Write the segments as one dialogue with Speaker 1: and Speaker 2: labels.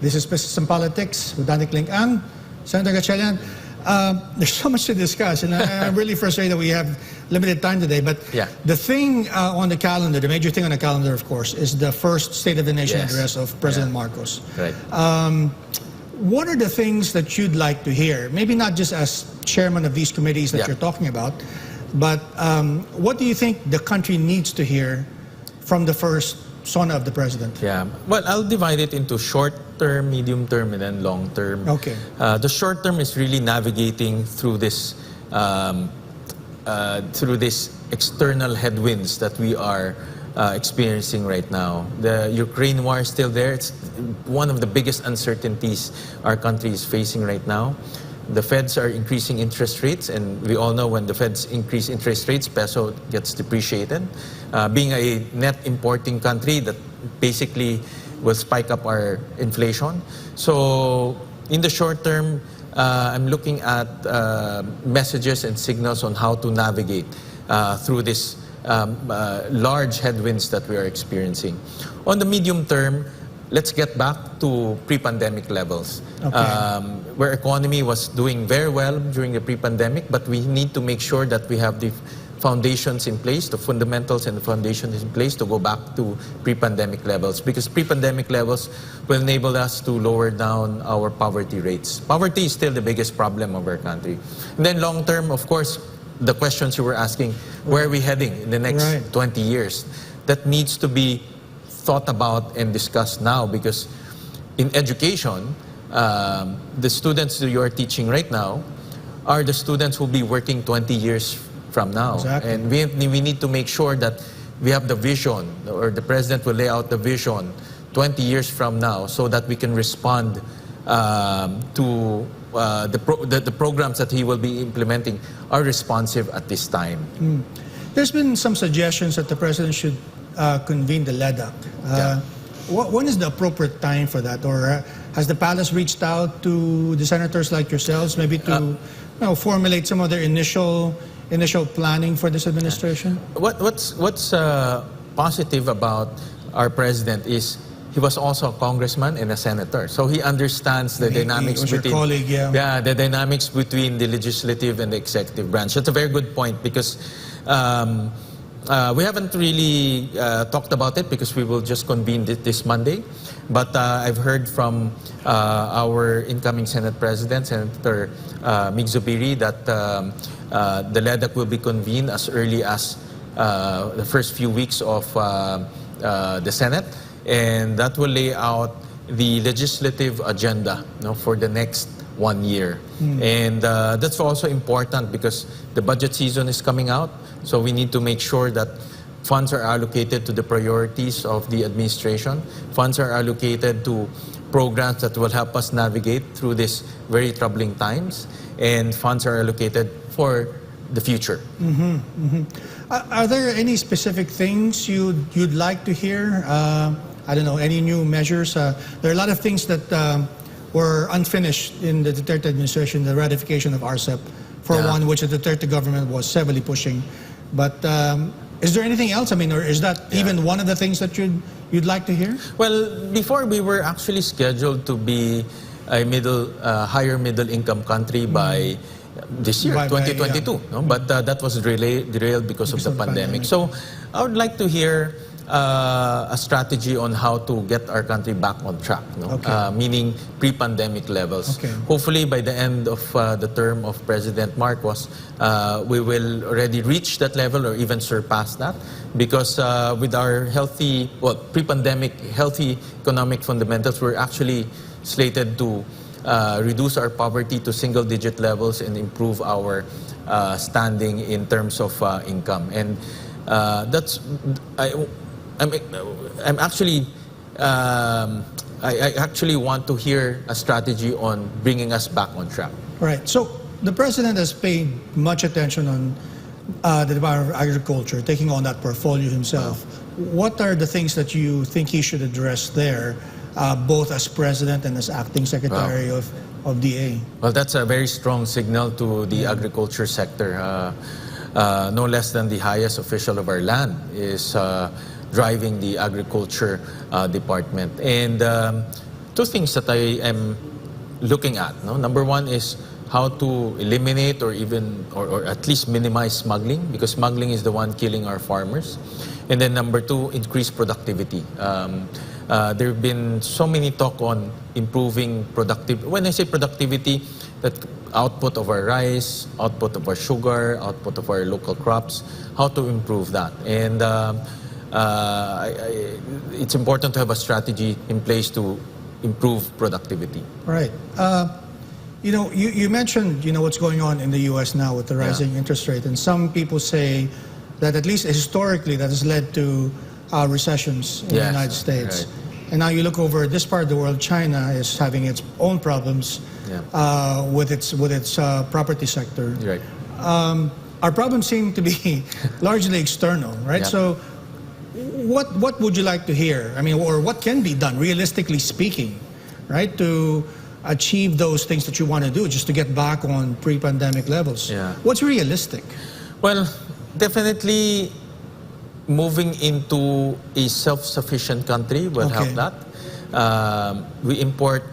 Speaker 1: This is Business and Politics with Dante Klink Ang, Senator Gatchalian. There's so much to discuss, and I'm really frustrated that we have limited time today. But the thing on the calendar, the major thing on the calendar, of course, is the first State of the Nation address of President Marcos.
Speaker 2: Right.
Speaker 1: What are the things that you'd like to hear? Maybe not just as chairman of these committees that you're talking about, but what do you think the country needs to hear from the first son of the president?
Speaker 2: Yeah, well, I'll divide it into short term, medium term, and then long term.
Speaker 1: Okay.
Speaker 2: The short term is really navigating through this external headwinds that we are experiencing right now. The Ukraine war is still there. It's one of the biggest uncertainties our country is facing right now. The Feds are increasing interest rates, and we all know when the Feds increase interest rates, peso gets depreciated. Being a net importing country, that basically will spike up our inflation. So in the short term, I'm looking at messages and signals on how to navigate through this large headwinds that we are experiencing. On the medium term, let's get back to pre-pandemic levels, where economy was doing very well during the pre-pandemic, but we need to make sure that we have the foundations in place, the fundamentals and the foundations in place to go back to pre-pandemic levels, because pre-pandemic levels will enable us to lower down our poverty rates. Poverty is still the biggest problem of our country. And then long term, of course, the questions you were asking, where are we heading in the next 20 years? That needs to be thought about and discussed now, because in education, the students that you are teaching right now are the students who will be working 20 years from now.
Speaker 1: Exactly.
Speaker 2: And we need to make sure that we have the vision, or the president will lay out the vision 20 years from now, so that we can respond to the programs that he will be implementing are responsive at this time.
Speaker 1: There's been some suggestions that the president should convene the LEDAC. When is the appropriate time for that? Or has the palace reached out to the senators like yourselves, maybe to formulate some of their initial planning for this administration?
Speaker 2: What's positive about our president is he was also a congressman and a senator, so he understands the dynamics between the dynamics between the legislative and the executive branch. That's a very good point, because we haven't really talked about it, because we will just convene this Monday. But I've heard from our incoming Senate President, Senator Mig Zubiri, that the LEDAC will be convened as early as the first few weeks of the Senate, and that will lay out the legislative agenda for the next 1 year. And that's also important, because the budget season is coming out, so we need to make sure that funds are allocated to the priorities of the administration. Funds are allocated to programs that will help us navigate through these very troubling times, and funds are allocated for the future.
Speaker 1: Are there any specific things you'd like to hear? I don't know, any new measures? There are a lot of things that were unfinished in the Duterte administration, the ratification of RCEP, for one, which the Duterte government was heavily pushing. But is there anything else? I mean, or is that even one of the things that you'd like to hear?
Speaker 2: Well, before we were actually scheduled to be a higher middle income country by this year, 2022. But that was derailed because of the pandemic. So I would like to hear a strategy on how to get our country back on track, meaning pre-pandemic levels. Hopefully by the end of the term of President Marcos, we will already reach that level or even surpass that, because with our pre-pandemic healthy economic fundamentals, we're actually slated to reduce our poverty to single-digit levels and improve our standing in terms of income. And I actually want to hear a strategy on bringing us back on track.
Speaker 1: Right. So the president has paid much attention on the Department of Agriculture, taking on that portfolio himself. What are the things that you think he should address there, both as president and as acting secretary of DA?
Speaker 2: Well, that's a very strong signal to the agriculture sector. No less than the highest official of our land is driving the agriculture department. And two things that I am looking at. No? Number one is how to eliminate or at least minimize smuggling, because smuggling is the one killing our farmers. And then number two, increase productivity. There have been so many talk on improving productivity. When I say productivity, that output of our rice, output of our sugar, output of our local crops, how to improve that. And it's important to have a strategy in place to improve productivity.
Speaker 1: Right. You mentioned, what's going on in the U.S. now with the rising interest rate, and some people say that at least historically that has led to recessions in the United States. Right. And now you look over this part of the world, China is having its own problems with its property sector.
Speaker 2: Right.
Speaker 1: Our problems seem to be largely external, right?
Speaker 2: Yeah.
Speaker 1: So what would you like to hear? I mean, or what can be done, realistically speaking, right, to achieve those things that you want to do, just to get back on pre-pandemic levels?
Speaker 2: Yeah.
Speaker 1: What's realistic?
Speaker 2: Well, definitely moving into a self-sufficient country will help that. We import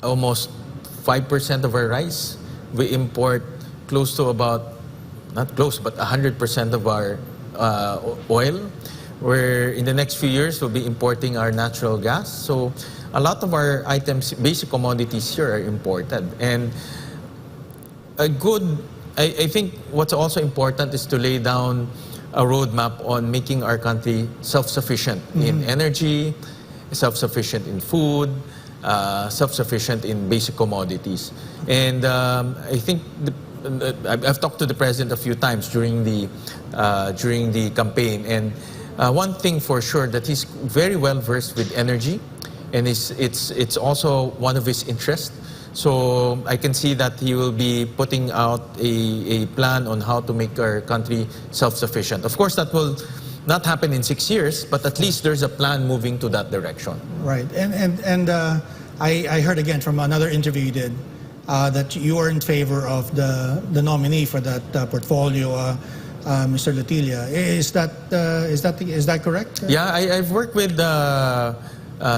Speaker 2: almost 5% of our rice. We import close to about, not close, but 100% of our oil. Where in the next few years we'll be importing our natural gas. So a lot of our items, basic commodities here are imported. And I think what's also important is to lay down a roadmap on making our country self-sufficient in energy, self-sufficient in food, self-sufficient in basic commodities. And I think I've talked to the president a few times during the campaign, and one thing for sure, that he's very well versed with energy, and it's also one of his interests. So I can see that he will be putting out a plan on how to make our country self-sufficient. Of course, that will not happen in 6 years, but at least there's a plan moving to that direction.
Speaker 1: Right. And I heard again from another interview you did that you are in favor of the nominee for that portfolio, Mr. Lutilla. Is that correct?
Speaker 2: Yeah, I've worked with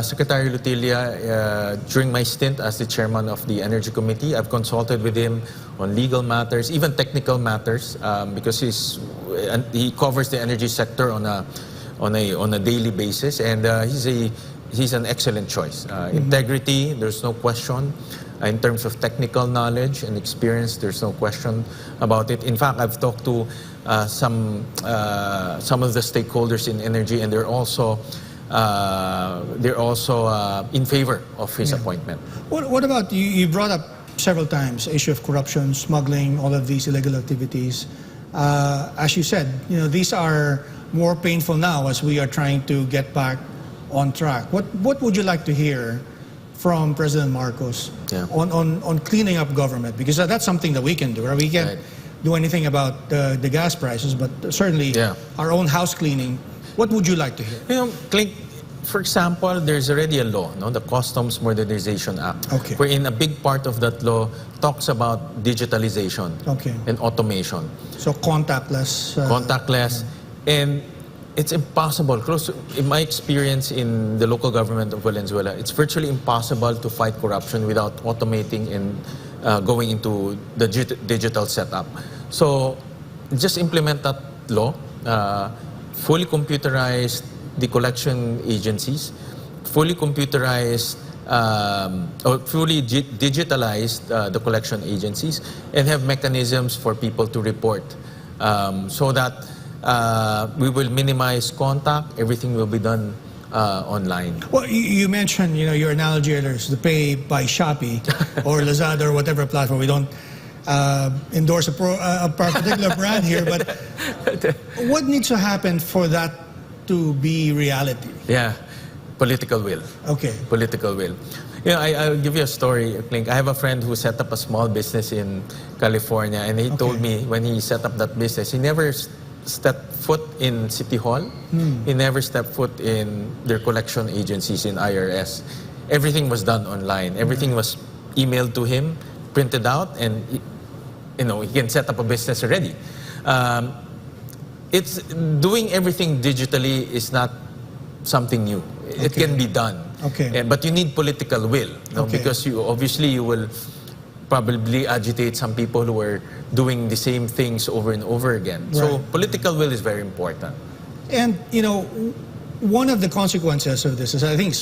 Speaker 2: Secretary Lutilla during my stint as the chairman of the Energy Committee. I've consulted with him on legal matters, even technical matters, because he covers the energy sector on a daily basis, and he's an excellent choice. Integrity, there's no question. In terms of technical knowledge and experience, there's no question about it. In fact, I've talked to some of the stakeholders in energy, and they're also in favor of his appointment.
Speaker 1: What about, you brought up several times, issue of corruption, smuggling, all of these illegal activities. As you said, these are more painful now as we are trying to get back on track. What would you like to hear from President Marcos on cleaning up government? Because that's something that we can do. Right? We can't do anything about the gas prices, but certainly our own house cleaning. What would you like to hear?
Speaker 2: Klink, for example, there's already a law, the Customs Modernization Act, wherein a big part of that law talks about digitalization and automation.
Speaker 1: So contactless.
Speaker 2: And it's impossible. In my experience in the local government of Valenzuela, it's virtually impossible to fight corruption without automating and going into the digital setup. So just implement that law. Fully computerized the collection agencies, fully computerized or fully digitalized the collection agencies, and have mechanisms for people to report so that we will minimize contact. Everything will be done online.
Speaker 1: Well, you mentioned, your analogy earlier is to pay by Shopee or Lazada or whatever platform. We don't endorse a particular brand here, but what needs to happen for that to be reality?
Speaker 2: Yeah, political will.
Speaker 1: Okay.
Speaker 2: Political will. I'll give you a story, Klink. I have a friend who set up a small business in California, and he told me when he set up that business, he never stepped foot in City Hall. He never stepped foot in their collection agencies in IRS. Everything was done online. Everything was emailed to him, printed out, and he can set up a business already. It's doing everything digitally is not something new. It can be done.
Speaker 1: Okay.
Speaker 2: But you need political will, no?
Speaker 1: Okay.
Speaker 2: Because you will probably agitate some people who are doing the same things over and over again. So
Speaker 1: Right.
Speaker 2: political will is very important.
Speaker 1: And, one of the consequences of this is, I think,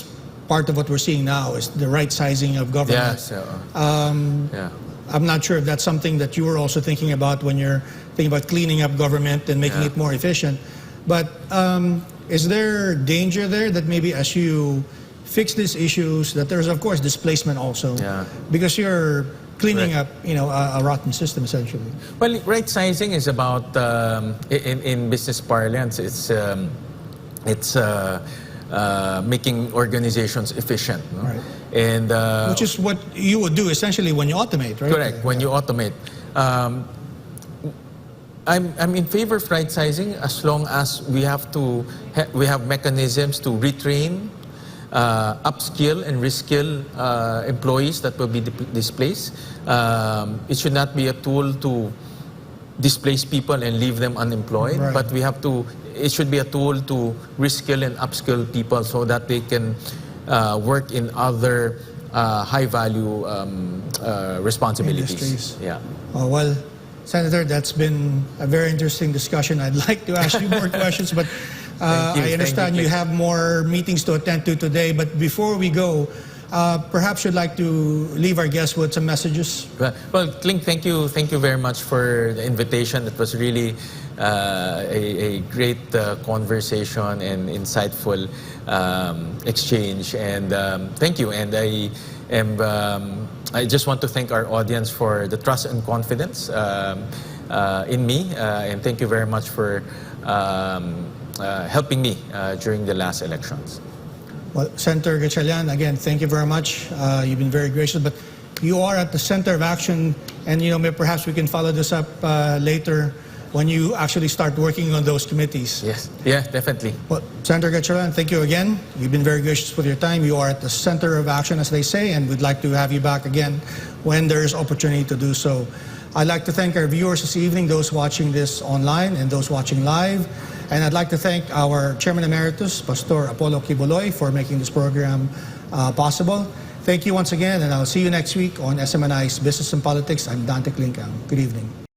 Speaker 1: part of what we're seeing now is the right sizing of government.
Speaker 2: Yes. Yeah.
Speaker 1: I'm not sure if that's something that you were also thinking about when you're thinking about cleaning up government and making
Speaker 2: Yeah.
Speaker 1: it more efficient. But is there danger there that maybe as you fix these issues, that there's, of course, displacement also?
Speaker 2: Yeah.
Speaker 1: Because you're cleaning
Speaker 2: Right.
Speaker 1: up, a rotten system, essentially.
Speaker 2: Well, right sizing is about, in business parlance, it's making organizations efficient. No?
Speaker 1: Right.
Speaker 2: And
Speaker 1: Which is what you would do essentially when you automate, right?
Speaker 2: correct, when you automate. I'm in favor of right sizing as long as we have mechanisms to retrain, upskill and reskill employees that will be displaced. It should not be a tool to displace people and leave them unemployed,
Speaker 1: Right.
Speaker 2: but it should be a tool to reskill and upskill people so that they can work in other high-value responsibilities.
Speaker 1: Industries.
Speaker 2: Yeah.
Speaker 1: Oh, well, Senator, that's been a very interesting discussion. I'd like to ask you more questions, but
Speaker 2: Thank you,
Speaker 1: I understand
Speaker 2: thank
Speaker 1: you
Speaker 2: you.
Speaker 1: have more meetings to attend to today. But before we go, perhaps you'd like to leave our guests with some messages?
Speaker 2: Well, Klink, thank you very much for the invitation. It was really a great conversation and insightful exchange. And thank you. And I just want to thank our audience for the trust and confidence in me. And thank you very much for helping me during the last elections.
Speaker 1: Well, Senator Gatchalian, again, thank you very much. You've been very gracious, but you are at the center of action, and perhaps we can follow this up later when you actually start working on those committees.
Speaker 2: Yes, yeah, definitely.
Speaker 1: Well, Senator Gatchalian, thank you again. You've been very gracious with your time. You are at the center of action, as they say, and we'd like to have you back again when there is opportunity to do so. I'd like to thank our viewers this evening, those watching this online and those watching live. And I'd like to thank our Chairman Emeritus, Pastor Apollo Quiboloy, for making this program possible. Thank you once again, and I'll see you next week on SMNI's Business and Politics. I'm Dante Klink Ang. Good evening.